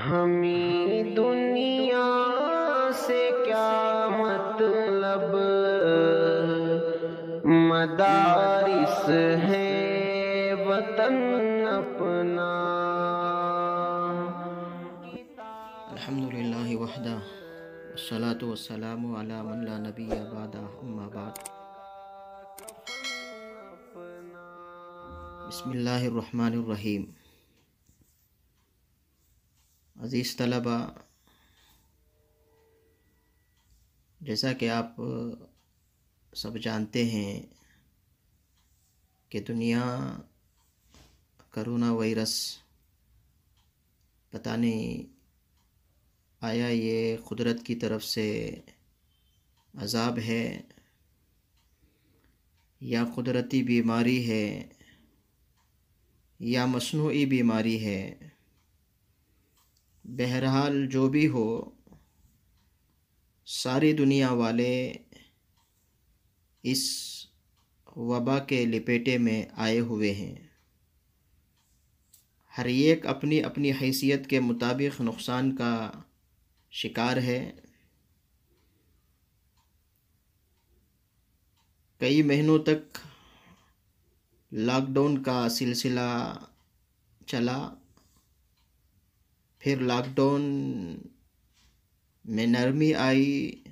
ہمیں دنیا سے کیا مطلب، مدارس ہے وطن اپنا۔ الحمدللہ وحدہ والصلاة والسلام علی من لا نبی بعدہ، اما بعد۔ بسم اللہ الرحمن الرحیم۔ عزیز طلبہ، جیسا کہ آپ سب جانتے ہیں کہ دنیا کرونا وائرس پتہ نہیں آیا یہ قدرت کی طرف سے عذاب ہے یا قدرتی بیماری ہے یا مصنوعی بیماری ہے، بہرحال جو بھی ہو، ساری دنیا والے اس وبا کے لپیٹے میں آئے ہوئے ہیں۔ ہر ایک اپنی اپنی حیثیت کے مطابق نقصان کا شکار ہے۔ کئی مہینوں تک لاک ڈاؤن کا سلسلہ چلا، پھر لاک ڈاؤن میں نرمی آئی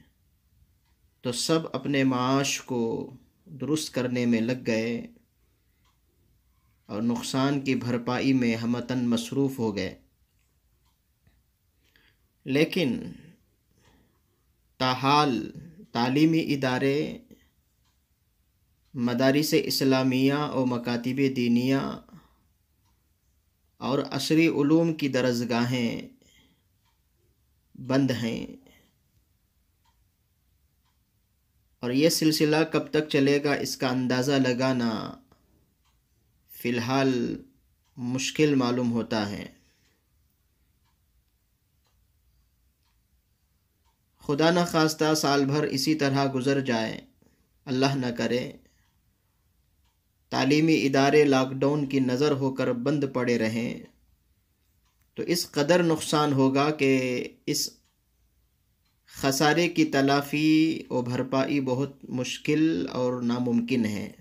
تو سب اپنے معاش کو درست کرنے میں لگ گئے اور نقصان کی بھرپائی میں ہمتاً مصروف ہو گئے۔ لیکن تاحال تعلیمی ادارے، مدارس اسلامیہ و مکاتب دینیہ اور عصری علوم کی درسگاہیں بند ہیں، اور یہ سلسلہ کب تک چلے گا اس کا اندازہ لگانا فی الحال مشکل معلوم ہوتا ہے۔ خدا نہ خواستہ سال بھر اسی طرح گزر جائے، اللہ نہ کرے تعلیمی ادارے لاک ڈاؤن کی نظر ہو کر بند پڑے رہیں تو اس قدر نقصان ہوگا کہ اس خسارے کی تلافی و بھرپائی بہت مشکل اور ناممکن ہے۔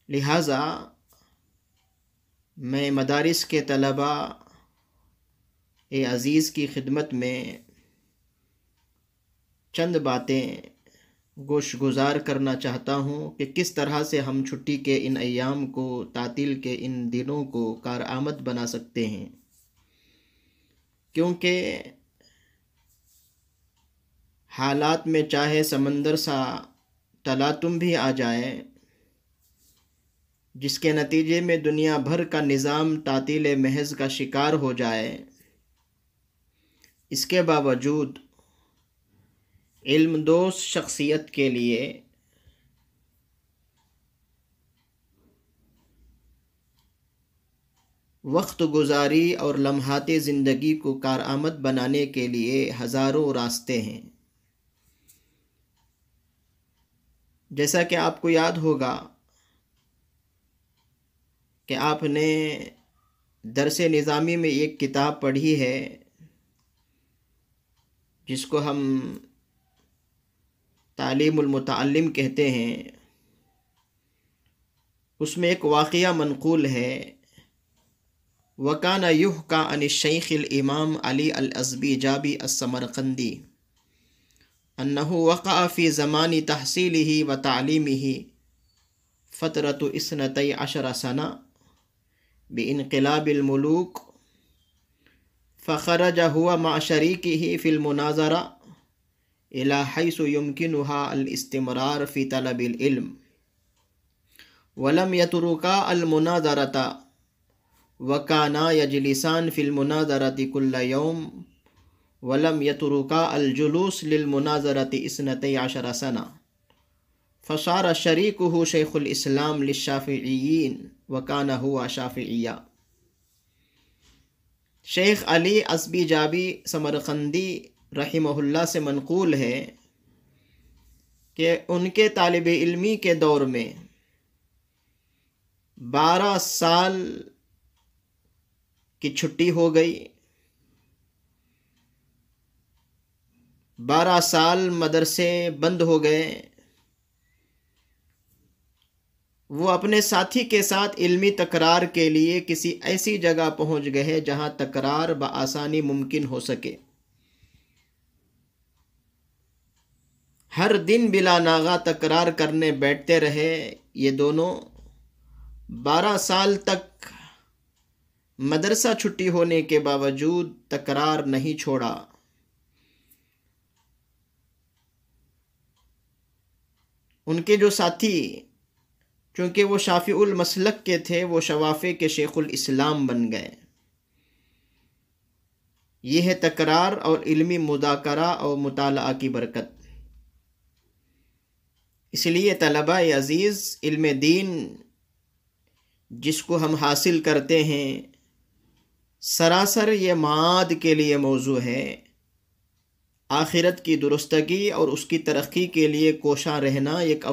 لہٰذا میں مدارس کے طلبہ عزیز کی خدمت میں چند باتیں گوش گزار کرنا چاہتا ہوں کہ کس طرح سے ہم چھٹی کے ان ایام کو، تعطیل کے ان دنوں کو کارآمد بنا سکتے ہیں، کیونکہ حالات میں چاہے سمندر سا تلاطم بھی آ جائے، جس کے نتیجے میں دنیا بھر کا نظام تعطیل محض کا شکار ہو جائے، اس کے باوجود علم دوست شخصیت کے لیے وقت گزاری اور لمحات زندگی کو کارآمد بنانے کے لیے ہزاروں راستے ہیں۔ جیسا کہ آپ کو یاد ہوگا کہ آپ نے درس نظامی میں ایک کتاب پڑھی ہے جس کو ہم تعلیم المتعلم کہتے ہیں۔ اس میں ایک واقعہ منقول ہے، وَكَانَ يُحْكَى عَنِ الشَّيْخِ الْإِمَامِ عَلِي الْأَزْبِيجَابِي السَّمَرْقَنْدِي أَنَّهُ وَقَعَ فِي زَمَانِ تَحْصِيلِهِ وَتَعْلِيمِهِ فَتْرَةُ 12 سَنَةً بِانْقِلَابِ الْمُلُوكِ، فخرج هو مع شريكه في المناظرة إلى حيث يمكنها الاستمرار في طلب العلم، ولم يتركا المناظرة، وكانا يجلسان في المناظرة كل يوم، ولم يتركا الجلوس للمناظرة 12 سنة، فصار شريكه شيخ الإسلام للشافعيين وكان هو شافعيا۔ شیخ علی ازبیجابی سمرقندی رحمہ اللہ سے منقول ہے کہ ان کے طالب علمی کے دور میں 12 سال کی چھٹی ہو گئی، 12 سال مدرسے بند ہو گئے، وہ اپنے ساتھی کے ساتھ علمی تکرار کے لیے کسی ایسی جگہ پہنچ گئے جہاں تکرار بآسانی ممکن ہو سکے۔ ہر دن بلا ناغہ تکرار کرنے بیٹھتے رہے۔ یہ دونوں 12 سال تک مدرسہ چھٹی ہونے کے باوجود تکرار نہیں چھوڑا۔ ان کے جو ساتھی، چونکہ وہ شافعی المسلک کے تھے، وہ شوافع کے شیخ الاسلام بن گئے۔ یہ ہے تکرار اور علمی مذاکرہ اور مطالعہ کی برکت۔ اس لیے طلباء عزیز، علم دین جس کو ہم حاصل کرتے ہیں، سراسر یہ معاد کے لیے موضوع ہے۔ آخرت کی درستگی اور اس کی ترقی کے لیے کوشاں رہنا ایک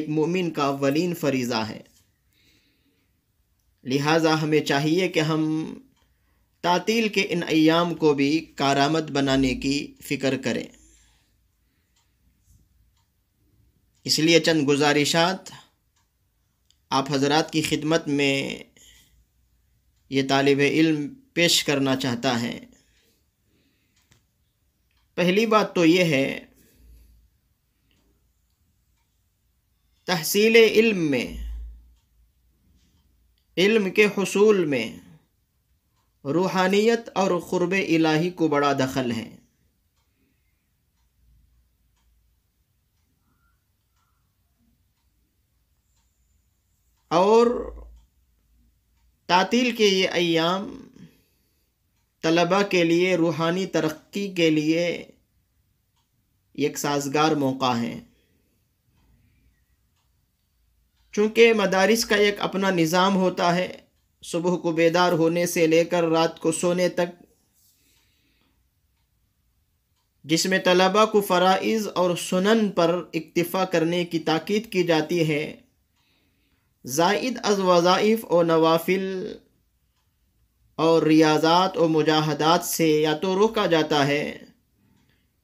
مومن کا اولین فریضہ ہے۔ لہٰذا ہمیں چاہیے کہ ہم تعطیل کے ان ایام کو بھی کارآمد بنانے کی فکر کریں۔ اس لیے چند گزارشات آپ حضرات کی خدمت میں یہ طالب علم پیش کرنا چاہتا ہے۔ پہلی بات تو یہ ہے، تحصیل علم میں، علم کے حصول میں روحانیت اور قرب الہی کو بڑا دخل ہے۔ اور تعطیل کے یہ ایام طلباء کے لیے روحانی ترقی کے لیے ایک سازگار موقع ہے۔ چونکہ مدارس کا ایک اپنا نظام ہوتا ہے، صبح کو بیدار ہونے سے لے کر رات کو سونے تک، جس میں طلباء کو فرائض اور سنن پر اکتفا کرنے کی تاکید کی جاتی ہے، زائد از وظائف و نوافل اور ریاضات و مجاہدات سے یا تو روکا جاتا ہے،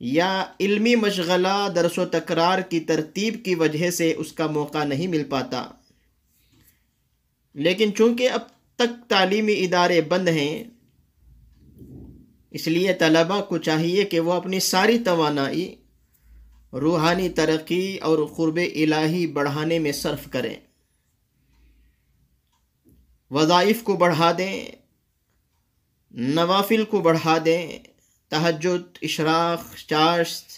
یا علمی مشغلہ درس و تکرار کی ترتیب کی وجہ سے اس کا موقع نہیں مل پاتا۔ لیکن چونکہ اب تک تعلیمی ادارے بند ہیں، اس لیے طلباء کو چاہیے کہ وہ اپنی ساری توانائی روحانی ترقی اور قرب الہی بڑھانے میں صرف کریں، وظائف کو بڑھا دیں، نوافل کو بڑھا دیں، تہجد، اشراق، چاشت،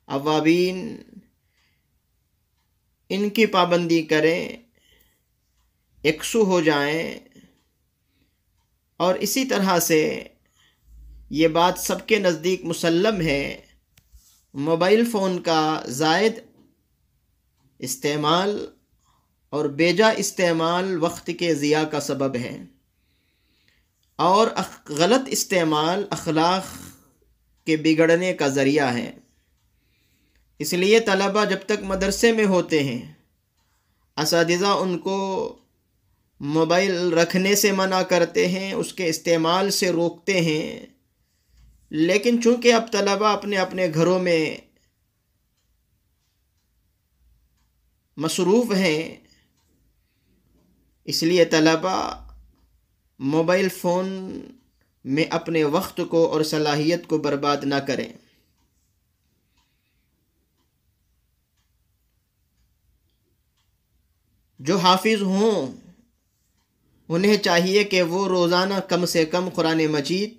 اوابین، ان کی پابندی کریں، یکسو ہو جائیں۔ اور اسی طرح سے یہ بات سب کے نزدیک مسلم ہے، موبائل فون کا زائد استعمال اور بیجا استعمال وقت کے ضیاع کا سبب ہے، اور غلط استعمال اخلاق کے بگڑنے کا ذریعہ ہے۔ اس لیے طلباء جب تک مدرسے میں ہوتے ہیں، اساتذہ ان کو موبائل رکھنے سے منع کرتے ہیں، اس کے استعمال سے روکتے ہیں، لیکن چونکہ اب طلباء اپنے اپنے گھروں میں مصروف ہیں، اس لیے طلباء موبائل فون میں اپنے وقت کو اور صلاحیت کو برباد نہ کریں۔ جو حافظ ہوں انہیں چاہیے کہ وہ روزانہ کم سے کم قرآن مجید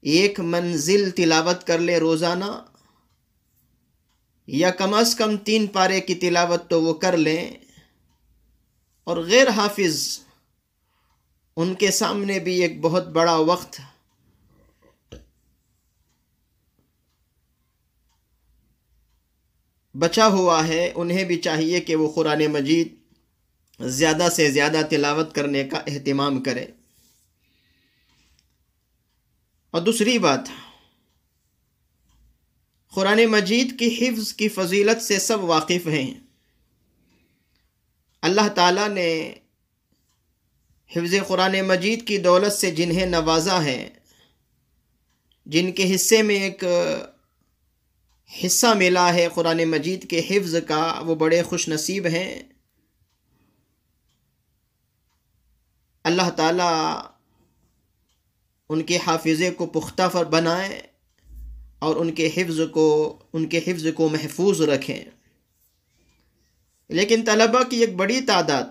1 منزل تلاوت کر لے روزانہ، یا کم از کم 3 پارے کی تلاوت تو وہ کر لیں۔ اور غیر حافظ، ان کے سامنے بھی ایک بہت بڑا وقت بچا ہوا ہے، انہیں بھی چاہیے کہ وہ قرآن مجید زیادہ سے زیادہ تلاوت کرنے کا اہتمام کریں۔ اور دوسری بات، قرآن مجید کی حفظ کی فضیلت سے سب واقف ہیں۔ اللہ تعالیٰ نے حفظ قرآن مجید کی دولت سے جنہیں نوازا ہے، جن کے حصے میں ایک حصہ ملا ہے قرآن مجید کے حفظ کا، وہ بڑے خوش نصیب ہیں۔ اللہ تعالیٰ ان کے حافظے کو پختہ بنائے اور ان کے حفظ کو محفوظ رکھیں۔ لیکن طلباء کی ایک بڑی تعداد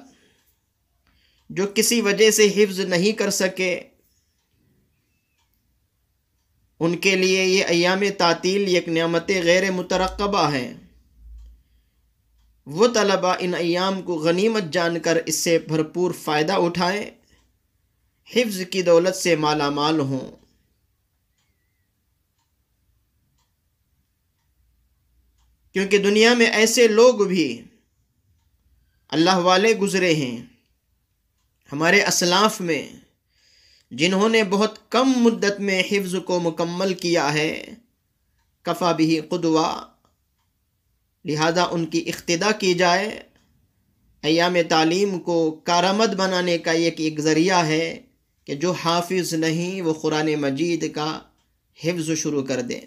جو کسی وجہ سے حفظ نہیں کر سکے، ان کے لیے یہ ایام تعطیل ایک نعمت غیر مترقبہ ہے۔ وہ طلباء ان ایام کو غنیمت جان کر اس سے بھرپور فائدہ اٹھائیں، حفظ کی دولت سے مالا مال ہوں۔ کیونکہ دنیا میں ایسے لوگ بھی اللہ والے گزرے ہیں ہمارے اسلاف میں، جنہوں نے بہت کم مدت میں حفظ کو مکمل کیا ہے، کفا بھی قدوہ، لہذا ان کی اقتداء کی جائے۔ ایام تعلیم کو کارآمد بنانے کا ایک ذریعہ ہے کہ جو حافظ نہیں وہ قرآن مجید کا حفظ شروع کر دے۔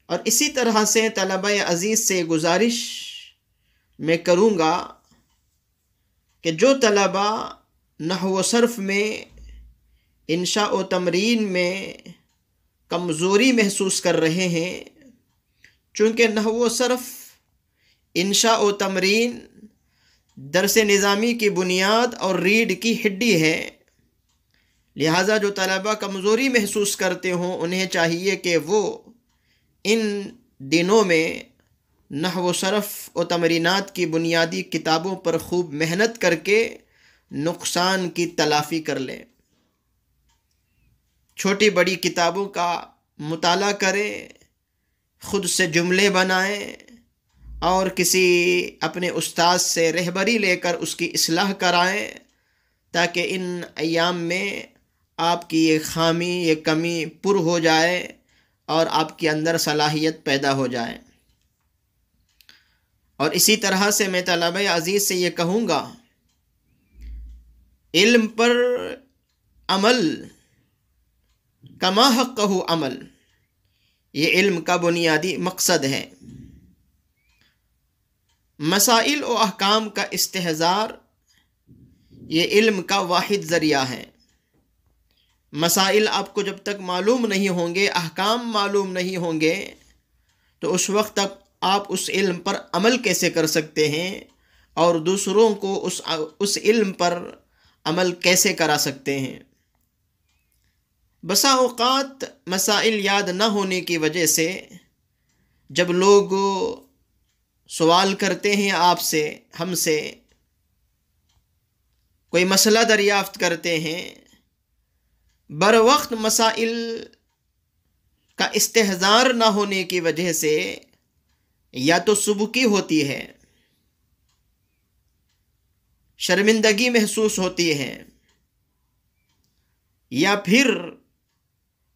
اور اسی طرح سے طلبہ عزیز سے گزارش میں کروں گا کہ جو طلبہ نحو و صرف میں، انشاء و تمرین میں کمزوری محسوس کر رہے ہیں، چونکہ نحو و صرف، انشاء و تمرین درس نظامی کی بنیاد اور ریڑھ کی ہڈی ہے، لہٰذا جو طلبہ کمزوری محسوس کرتے ہوں انہیں چاہیے کہ وہ ان دنوں میں نحو و صرف و تمرینات کی بنیادی کتابوں پر خوب محنت کر کے نقصان کی تلافی کر لیں، چھوٹی بڑی کتابوں کا مطالعہ کریں، خود سے جملے بنائیں اور کسی اپنے استاذ سے رہبری لے کر اس کی اصلاح کرائیں، تاکہ ان ایام میں آپ کی یہ خامی، یہ کمی پر ہو جائے اور آپ کے اندر صلاحیت پیدا ہو جائے۔ اور اسی طرح سے میں طلبہ عزیز سے یہ کہوں گا، علم پر عمل کما حقہ عمل، یہ علم کا بنیادی مقصد ہے۔ مسائل و احکام کا استحضار یہ علم کا واحد ذریعہ ہے۔ مسائل آپ کو جب تک معلوم نہیں ہوں گے، احکام معلوم نہیں ہوں گے، تو اس وقت تک آپ اس علم پر عمل کیسے کر سکتے ہیں اور دوسروں کو اس علم پر عمل کیسے کرا سکتے ہیں؟ بسا اوقات مسائل یاد نہ ہونے کی وجہ سے جب لوگ سوال کرتے ہیں آپ سے، ہم سے کوئی مسئلہ دریافت کرتے ہیں، بر وقت مسائل کا استحضار نہ ہونے کی وجہ سے یا تو سبکی ہوتی ہے، شرمندگی محسوس ہوتی ہے، یا پھر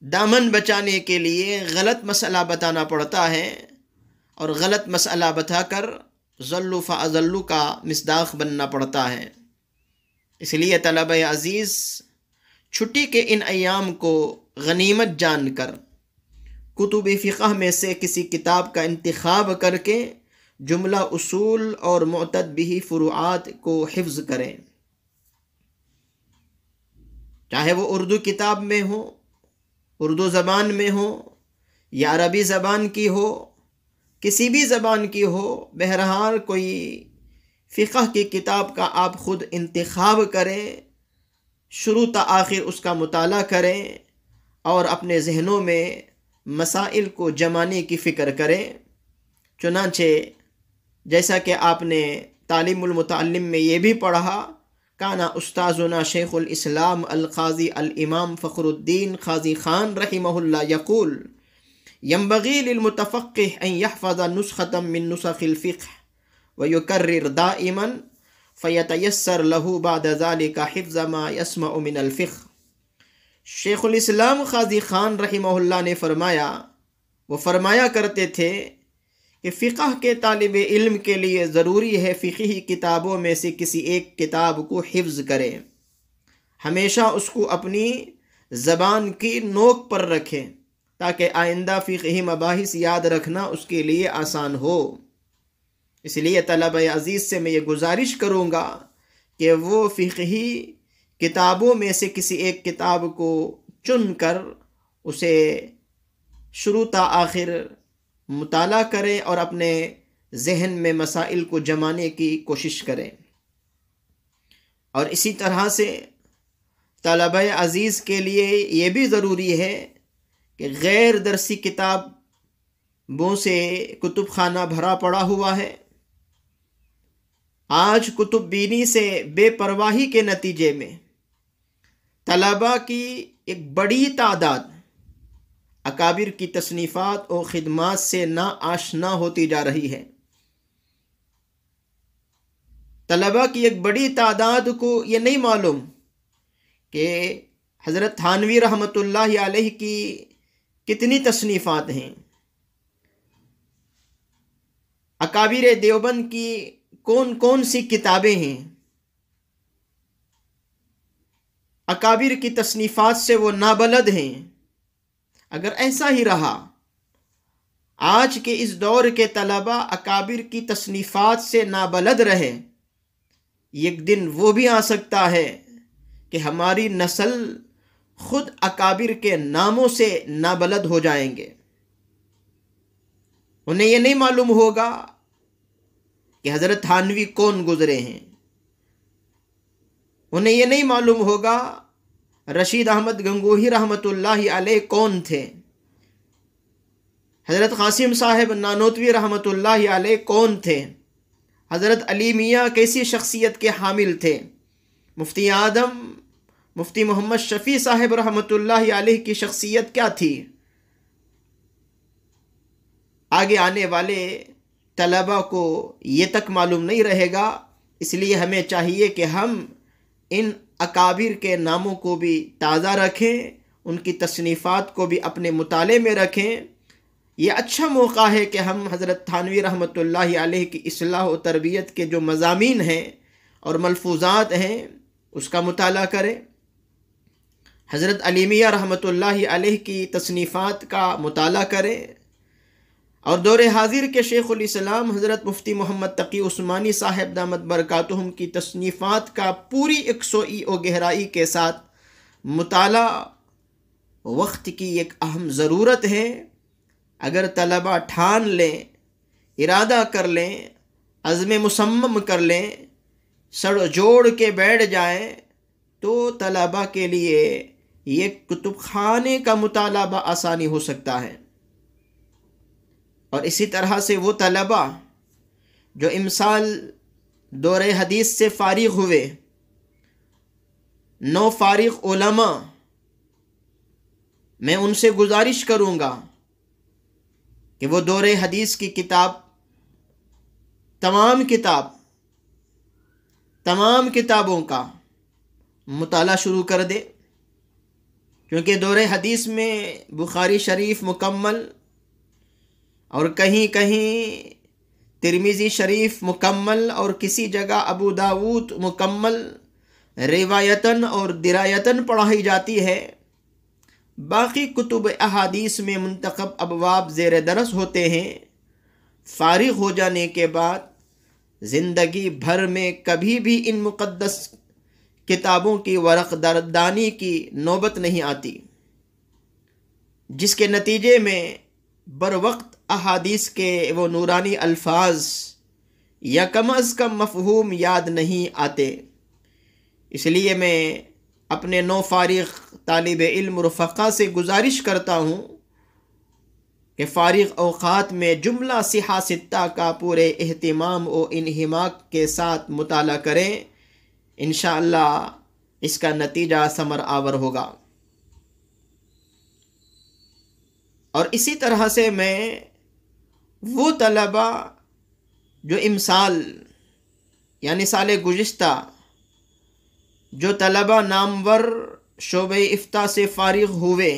دامن بچانے کے لیے غلط مسئلہ بتانا پڑتا ہے اور غلط مسئلہ بتا کر ضلوا فاضلوا کا مصداق بننا پڑتا ہے۔ اس لیے طلبہ عزیز چھٹی کے ان ایام کو غنیمت جان کر کتب فقہ میں سے کسی کتاب کا انتخاب کر کے جملہ اصول اور معتد بہ فروعات کو حفظ کریں، چاہے وہ اردو کتاب میں ہو، اردو زبان میں ہو یا عربی زبان کی ہو، کسی بھی زبان کی ہو، بہرحال کوئی فقہ کی کتاب کا آپ خود انتخاب کریں، شروع تا آخر اس کا مطالعہ کریں اور اپنے ذہنوں میں مسائل کو جمانے کی فکر کریں۔ چنانچہ جیسا کہ آپ نے تعلیم المتعلم میں یہ بھی پڑھا، کانا استاذنا شیخ الاسلام القاضی الامام فخر الدین قاضی خان رحمہ اللہ یقول ينبغي للمتفقه أن يحفظ نسخة من نسخ الفقه ويكرر دائما فيتيسر له بعد ذلك حفظ ما يسمع من الفقه۔ شیخ الاسلام قاضی خان رحمہ اللہ نے فرمایا، وہ فرمایا کرتے تھے کہ فقہ کے طالب علم کے لیے ضروری ہے فقہی کتابوں میں سے کسی ایک کتاب کو حفظ کرے، ہمیشہ اس کو اپنی زبان کی نوک پر رکھے تاکہ آئندہ فقہی مباحث یاد رکھنا اس کے لیے آسان ہو۔ اس لیے طلبہ عزیز سے میں یہ گزارش کروں گا کہ وہ فقہی کتابوں میں سے کسی ایک کتاب کو چن کر اسے شروع تا آخر مطالعہ کریں اور اپنے ذہن میں مسائل کو جمانے کی کوشش کریں۔ اور اسی طرح سے طلبہ عزیز کے لیے یہ بھی ضروری ہے کہ غیر درسی کتابوں سے کتب خانہ بھرا پڑا ہوا ہے۔ آج کتب بینی سے بے پرواہی کے نتیجے میں طلباء کی ایک بڑی تعداد اکابر کی تصنیفات اور خدمات سے ناآشنا ہوتی جا رہی ہے۔ طلباء کی ایک بڑی تعداد کو یہ نہیں معلوم کہ حضرت تھانوی رحمۃ اللہ علیہ کی کتنی تصنیفات ہیں، اکابر دیوبند کی کون کون سی کتابیں ہیں۔ اکابر کی تصنیفات سے وہ نابلد ہیں۔ اگر ایسا ہی رہا، آج کے اس دور کے طلباء اکابر کی تصنیفات سے نابلد رہے، ایک دن وہ بھی آ سکتا ہے کہ ہماری نسل خود اکابر کے ناموں سے نابلد ہو جائیں گے۔ انہیں یہ نہیں معلوم ہوگا کہ حضرت تھانوی کون گزرے ہیں، انہیں یہ نہیں معلوم ہوگا رشید احمد گنگوہی رحمۃ اللہ علیہ کون تھے، حضرت قاسم صاحب نانوتوی رحمۃ اللہ علیہ کون تھے، حضرت علی میاں کیسی شخصیت کے حامل تھے، مفتی اعظم مفتی محمد شفیع صاحب رحمۃ اللہ علیہ کی شخصیت کیا تھی۔ آگے آنے والے طلباء کو یہ تک معلوم نہیں رہے گا، اس لیے ہمیں چاہیے کہ ہم ان اکابر کے ناموں کو بھی تازہ رکھیں، ان کی تصنیفات کو بھی اپنے مطالعے میں رکھیں۔ یہ اچھا موقع ہے کہ ہم حضرت تھانوی رحمۃ اللہ علیہ کی اصلاح و تربیت کے جو مضامین ہیں اور ملفوظات ہیں اس کا مطالعہ کریں، حضرت علی میاں رحمۃ اللہ علیہ کی تصنیفات کا مطالعہ کریں، اور دور حاضر کے شیخ الاسلام حضرت مفتی محمد تقی عثمانی صاحب دامت برکاتہم کی تصنیفات کا پوری یکسوئی و گہرائی کے ساتھ مطالعہ وقت کی ایک اہم ضرورت ہے۔ اگر طلباء ٹھان لیں، ارادہ کر لیں، عزم مصمم کر لیں، سڑ جوڑ کے بیٹھ جائیں تو طلباء کے لیے یہ کتب خانے کا مطالعہ بآسانی ہو سکتا ہے۔ اور اسی طرح سے وہ طلباء جو امسال دور حدیث سے فارغ ہوئے، نو فارغ علماء، میں ان سے گزارش کروں گا کہ وہ دور حدیث کی تمام کتابوں کا مطالعہ شروع کر دے، کیونکہ دور حدیث میں بخاری شریف مکمل اور کہیں کہیں ترمذی شریف مکمل اور کسی جگہ ابو داود مکمل روایتاً اور درایتاً پڑھائی جاتی ہے۔ باقی کتب احادیث میں منتخب ابواب زیر درس ہوتے ہیں۔ فارغ ہو جانے کے بعد زندگی بھر میں کبھی بھی ان مقدس کتابوں کی ورق دردانی کی نوبت نہیں آتی، جس کے نتیجے میں بر وقت احادیث کے وہ نورانی الفاظ یا کم از کم مفہوم یاد نہیں آتے۔ اس لیے میں اپنے نو فارغ طالب علم رفقا سے گزارش کرتا ہوں کہ فارغ اوقات میں جملہ صحہ ستہ کا پورے اہتمام و انہماک کے ساتھ مطالعہ کریں، انشاءاللہ اس کا نتیجہ ثمر آور ہوگا۔ اور اسی طرح سے میں وہ طلباء جو امسال یعنی سال گزشتہ جو طلباء نامور شعبہ افتاء سے فارغ ہوئے،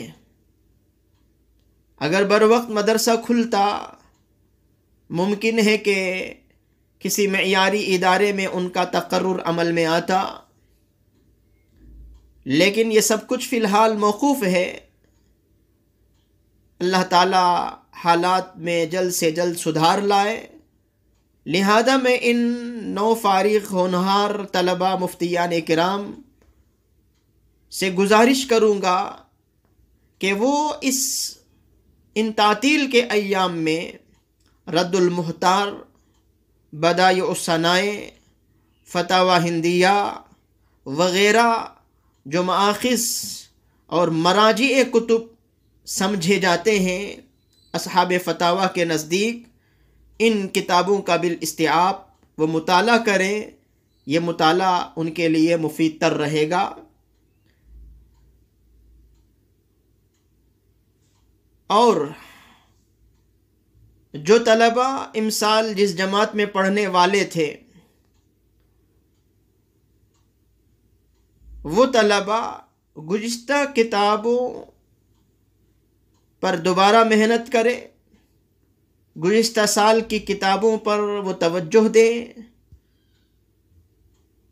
اگر بر وقت مدرسہ کھلتا ممکن ہے کہ کسی معیاری ادارے میں ان کا تقرر عمل میں آتا، لیکن یہ سب کچھ فی الحال موقوف ہے۔ اللہ تعالیٰ حالات میں جلد سے جلد سدھار لائے، لہذا میں ان نو فارغ ہونہار طلباء مفتیان کرام سے گزارش کروں گا کہ وہ ان تعطیل کے ایام میں رد المحتار، بدائع الصنائع، فتاوی ہندیہ وغیرہ جو مآخذ اور مراجع کتب سمجھے جاتے ہیں اصحاب فتاوی کے نزدیک، ان کتابوں کا بالاستیعاب وہ مطالعہ کریں۔ یہ مطالعہ ان کے لیے مفید تر رہے گا۔ اور جو طلباء امسال جس جماعت میں پڑھنے والے تھے، وہ طلباء گزشتہ کتابوں پر دوبارہ محنت کرے، گزشتہ سال کی کتابوں پر وہ توجہ دیں،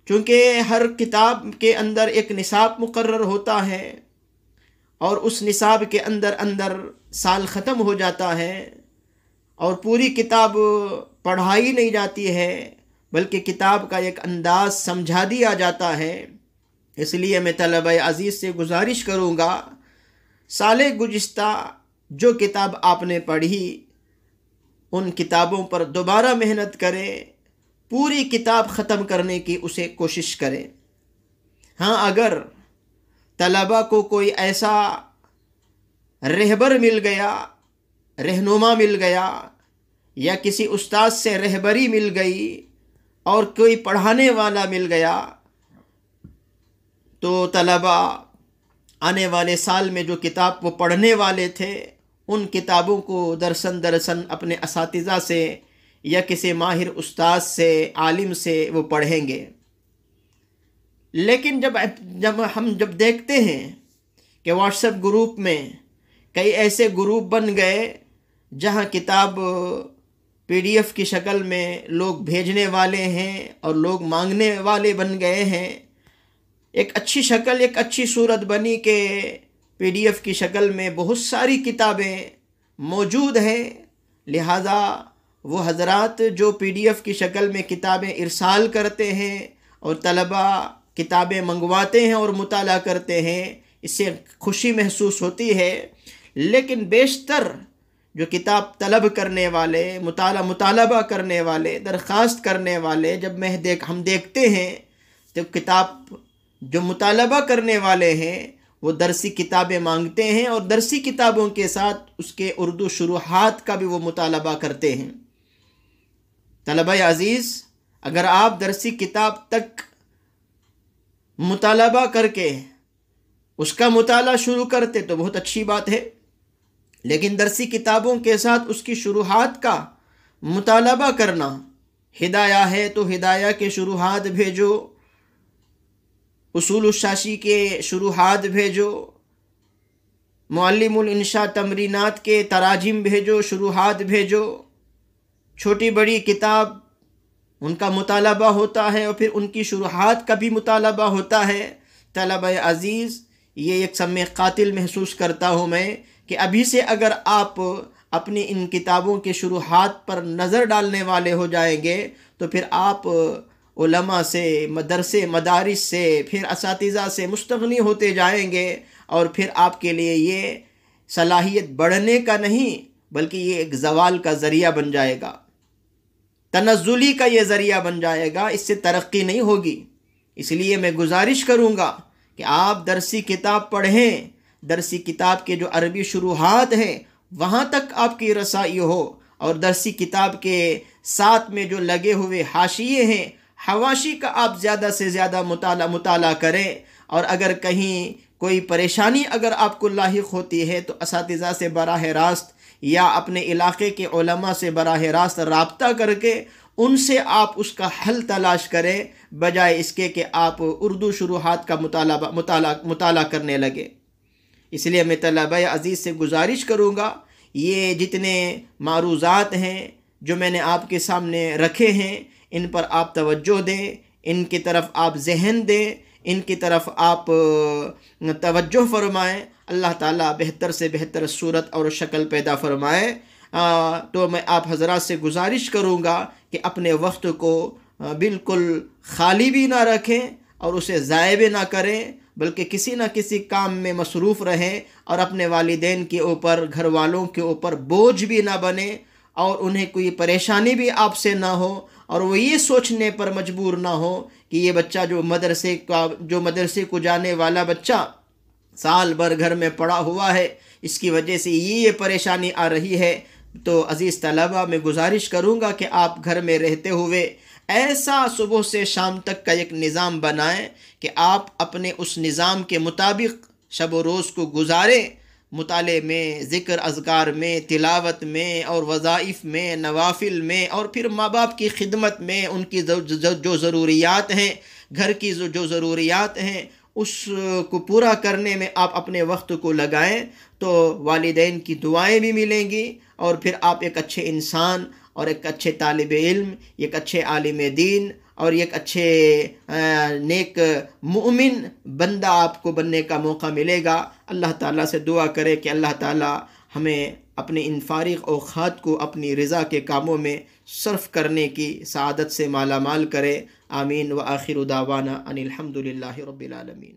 چونکہ ہر کتاب کے اندر ایک نصاب مقرر ہوتا ہے اور اس نصاب کے اندر سال ختم ہو جاتا ہے اور پوری کتاب پڑھائی نہیں جاتی ہے، بلکہ کتاب کا ایک انداز سمجھا دیا جاتا ہے۔ اس لیے میں طلبہ عزیز سے گزارش کروں گا، سال گزشتہ جو کتاب آپ نے پڑھی ان کتابوں پر دوبارہ محنت کریں، پوری کتاب ختم کرنے کی اسے کوشش کریں۔ ہاں، اگر طلباء کو کوئی ایسا رہبر مل گیا، رہنما مل گیا، یا کسی استاد سے رہبری مل گئی اور کوئی پڑھانے والا مل گیا، تو طلباء آنے والے سال میں جو کتاب وہ پڑھنے والے تھے ان کتابوں کو درسن اپنے اساتذہ سے یا کسی ماہر استاد سے، عالم سے وہ پڑھیں گے۔ لیکن جب ہم دیکھتے ہیں کہ واٹس ایپ گروپ میں کئی ایسے گروپ بن گئے جہاں کتاب PDF کی شکل میں لوگ بھیجنے والے ہیں اور لوگ مانگنے والے بن گئے ہیں، ایک اچھی شکل، ایک اچھی صورت بنی کہ PDF کی شکل میں بہت ساری کتابیں موجود ہیں، لہذا وہ حضرات جو PDF کی شکل میں کتابیں ارسال کرتے ہیں اور طلباء کتابیں منگواتے ہیں اور مطالعہ کرتے ہیں، اس سے خوشی محسوس ہوتی ہے۔ لیکن بیشتر جو کتاب طلب کرنے والے، مطالبہ کرنے والے، درخواست کرنے والے، جب ہم دیکھتے ہیں تو کتاب جو مطالبہ کرنے والے ہیں وہ درسی کتابیں مانگتے ہیں اور درسی کتابوں کے ساتھ اس کے اردو شروحات کا بھی وہ مطالبہ کرتے ہیں۔ طلبہ عزیز، اگر آپ درسی کتاب تک مطالبہ کر کے اس کا مطالعہ شروع کرتے تو بہت اچھی بات ہے، لیکن درسی کتابوں کے ساتھ اس کی شروحات کا مطالبہ کرنا، ہدایہ ہے تو ہدایہ کے شروحات بھیجو، اصول الشاشی کے شروحات بھیجو، معلم الانشاء تمرینات کے تراجم بھیجو، شروحات بھیجو۔ چھوٹی بڑی کتاب ان کا مطالبہ ہوتا ہے اور پھر ان کی شروحات کا بھی مطالبہ ہوتا ہے۔ طلبہ عزیز، یہ ایک سم قاتل محسوس کرتا ہوں میں کہ ابھی سے اگر آپ اپنی ان کتابوں کے شروحات پر نظر ڈالنے والے ہو جائیں گے تو پھر آپ علماء سے، مدرسے مدارس سے، پھر اساتذہ سے مستغنی ہوتے جائیں گے، اور پھر آپ کے لیے یہ صلاحیت بڑھنے کا نہیں بلکہ یہ ایک زوال کا ذریعہ بن جائے گا، تنزلی کا یہ ذریعہ بن جائے گا، اس سے ترقی نہیں ہوگی۔ اس لیے میں گزارش کروں گا کہ آپ درسی کتاب پڑھیں، درسی کتاب کے جو عربی شروحات ہیں وہاں تک آپ کی رسائی ہو، اور درسی کتاب کے ساتھ میں جو لگے ہوئے حاشیے ہیں، حواشی کا آپ زیادہ سے زیادہ مطالعہ کریں، اور اگر کہیں کوئی پریشانی اگر آپ کو لاحق ہوتی ہے تو اساتذہ سے براہ راست یا اپنے علاقے کے علماء سے براہ راست رابطہ کر کے ان سے آپ اس کا حل تلاش کریں، بجائے اس کے کہ آپ اردو شروحات کا مطالعہ کرنے لگے۔ اس لیے میں طلبہ عزیز سے گزارش کروں گا، یہ جتنے معروضات ہیں، جو میں نے آپ کے سامنے رکھے ہیں ان پر آپ توجہ دیں، ان کی طرف آپ ذہن دیں، ان کی طرف آپ توجہ فرمائیں، اللہ تعالیٰ بہتر سے بہتر صورت اور شکل پیدا فرمائے۔ تو میں آپ حضرات سے گزارش کروں گا کہ اپنے وقت کو بالکل خالی بھی نہ رکھیں اور اسے ضائع بھی نہ کریں، بلکہ کسی نہ کسی کام میں مصروف رہیں اور اپنے والدین کے اوپر، گھر والوں کے اوپر بوجھ بھی نہ بنیں اور انہیں کوئی پریشانی بھی آپ سے نہ ہو، اور وہ یہ سوچنے پر مجبور نہ ہو کہ یہ بچہ جو مدرسے کو جانے والا بچہ سال بھر گھر میں پڑا ہوا ہے، اس کی وجہ سے یہ پریشانی آ رہی ہے۔ تو عزیز طلبہ، میں گزارش کروں گا کہ آپ گھر میں رہتے ہوئے ایسا صبح سے شام تک کا ایک نظام بنائیں کہ آپ اپنے اس نظام کے مطابق شب و روز کو گزاریں، مطالعے میں، ذکر اذکار میں، تلاوت میں اور وظائف میں، نوافل میں، اور پھر ماں باپ کی خدمت میں، ان کی جو ضروریات ہیں، گھر کی جو ضروریات ہیں، اس کو پورا کرنے میں آپ اپنے وقت کو لگائیں تو والدین کی دعائیں بھی ملیں گی، اور پھر آپ ایک اچھے انسان اور ایک اچھے طالب علم، ایک اچھے عالم دین اور ایک اچھے نیک مومن بندہ آپ کو بننے کا موقع ملے گا۔ اللہ تعالیٰ سے دعا کرے کہ اللہ تعالیٰ ہمیں اپنے ان فارغ اوقات کو اپنی رضا کے کاموں میں صرف کرنے کی سعادت سے مالا مال کرے۔ آمین۔ وآخر دعوانا ان الحمد للہ رب العالمین۔